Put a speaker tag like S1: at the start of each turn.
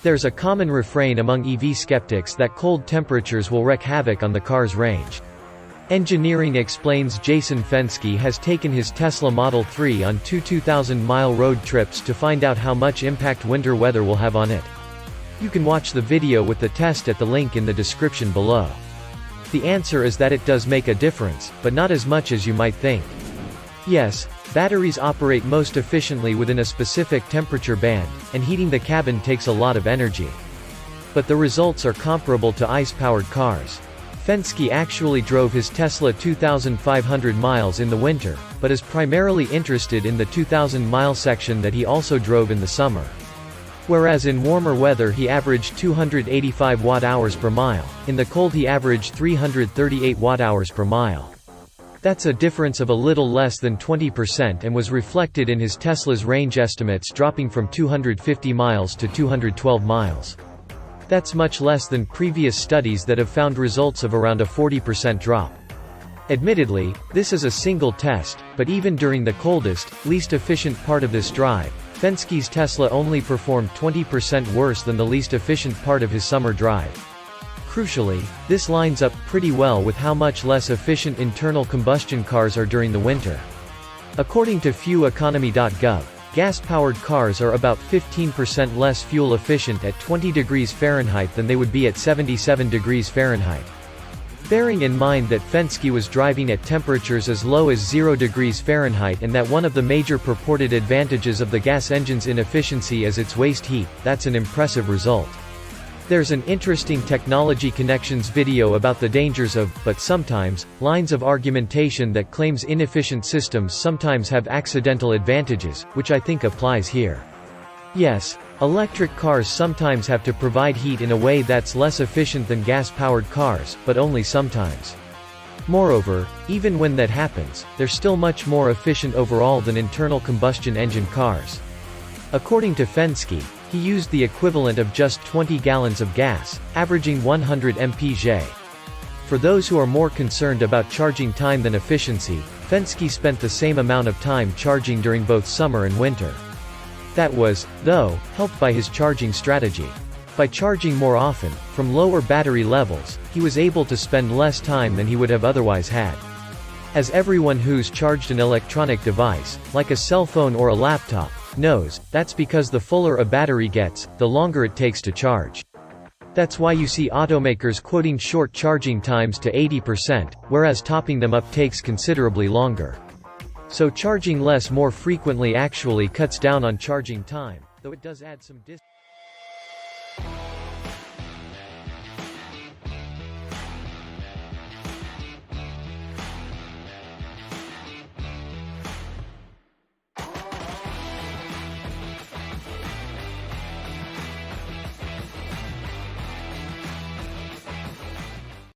S1: There's a common refrain among EV skeptics that cold temperatures will wreak havoc on the car's range. Engineering Explains Jason Fenske has taken his Tesla Model 3 on two 2,000-mile road trips to find out how much impact winter weather will have on it. You can watch the video with the test at the link in the description below. The answer is that it does make a difference, but not as much as you might think. Yes, batteries operate most efficiently within a specific temperature band, and heating the cabin takes a lot of energy. But the results are comparable to ICE-powered cars. Fenske actually drove his Tesla 2,500 miles in the winter, but is primarily interested in the 2,000-mile section that he also drove in the summer. Whereas in warmer weather he averaged 285 watt-hours per mile, in the cold he averaged 338 watt-hours per mile. That's a difference of a little less than 20% and was reflected in his Tesla's range estimates dropping from 250 miles to 212 miles. That's much less than previous studies that have found results of around a 40% drop. Admittedly, this is a single test, but even during the coldest, least efficient part of this drive, Fenske's Tesla only performed 20% worse than the least efficient part of his summer drive. Crucially, this lines up pretty well with how much less efficient internal combustion cars are during the winter. According to fueleconomy.gov, gas-powered cars are about 15% less fuel efficient at 20 degrees Fahrenheit than they would be at 77 degrees Fahrenheit. Bearing in mind that Fenske was driving at temperatures as low as 0 degrees Fahrenheit and that one of the major purported advantages of the gas engine's inefficiency is its waste heat, that's an impressive result. There's an interesting Technology Connections video about the dangers of, but sometimes, lines of argumentation that claims inefficient systems sometimes have accidental advantages, which I think applies here. Yes, electric cars sometimes have to provide heat in a way that's less efficient than gas-powered cars, but only sometimes. Moreover, even when that happens, they're still much more efficient overall than internal combustion engine cars. According to Fenske, he used the equivalent of just 20 gallons of gas, averaging 100 mpg. For those who are more concerned about charging time than efficiency, Fenske spent the same amount of time charging during both summer and winter. That was, though, helped by his charging strategy. By charging more often, from lower battery levels, he was able to spend less time than he would have otherwise had. As everyone who's charged an electronic device, like a cell phone or a laptop, knows, that's because the fuller a battery gets, the longer it takes to charge. That's why you see automakers quoting short charging times to 80%, whereas topping them up takes considerably longer. So charging less more frequently actually cuts down on charging time, though it does add some